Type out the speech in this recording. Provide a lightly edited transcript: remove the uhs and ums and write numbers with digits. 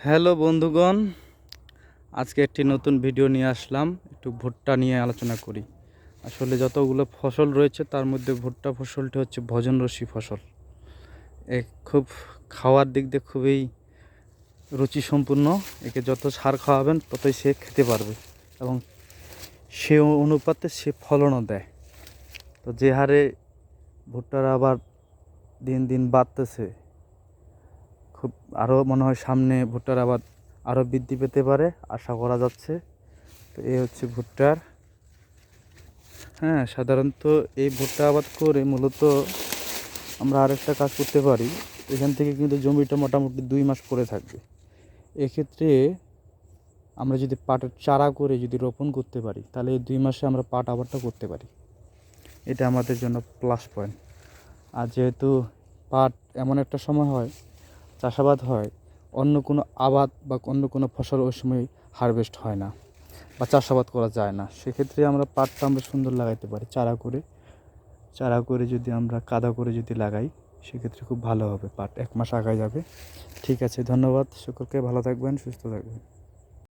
Hello বন্ধুগণ, আজকে একটি নতুন ভিডিও নিয়ে আসলাম। একটু ভুট্টা নিয়ে আলোচনা করি। আসলে যতগুলো ফসল রয়েছে তার মধ্যে ভুট্টা ফসলটি হচ্ছে ভোজনরসী ফসল। এ খুব খাওয়ার দিক দিয়ে খুবই রুচিসম্পন্ন। একে যত সার খাওয়াবেন ততই সে খেতে পারবে এবং সে অনুপাতে সে ফলনও দেয়। তো যে হারে ভুট্টার আবার দিন দিন বাড়তেছে, খুব আরও মনে হয় সামনে ভুট্টার আবাদ আরও বৃদ্ধি পেতে পারে, আশা করা যাচ্ছে। তো এই হচ্ছে ভুট্টার। হ্যাঁ, সাধারণত এই ভুট্টা আবাদ করে মূলত আমরা আরেকটা কাজ করতে পারি। এখান থেকে কিন্তু জমিটা মোটামুটি 2 মাস পরে থাকবে। এক্ষেত্রে আমরা যদি পাটের চারা করে যদি রোপণ করতে পারি, তাহলে এই 2 মাসে আমরা পাট আবাদটা করতে পারি। এটা আমাদের জন্য প্লাস পয়েন্ট। আর যেহেতু পাট এমন একটা সময় হয়, চাষাবাদ হয়, অন্য কোনো আবাদ বা অন্য কোনো ফসল ওই সময় হারভেস্ট হয় না বা চাষাবাদ করা যায় না। সেক্ষেত্রে আমরা পাটটা আমরা সুন্দর লাগাইতে পারি চারা করে যদি আমরা কাদা করে যদি লাগাই, সেক্ষেত্রে খুব ভালো হবে। পাট 1 মাস আগায় যাবে। ঠিক আছে, ধন্যবাদ সকলকে। ভালো থাকবেন, সুস্থ থাকবেন।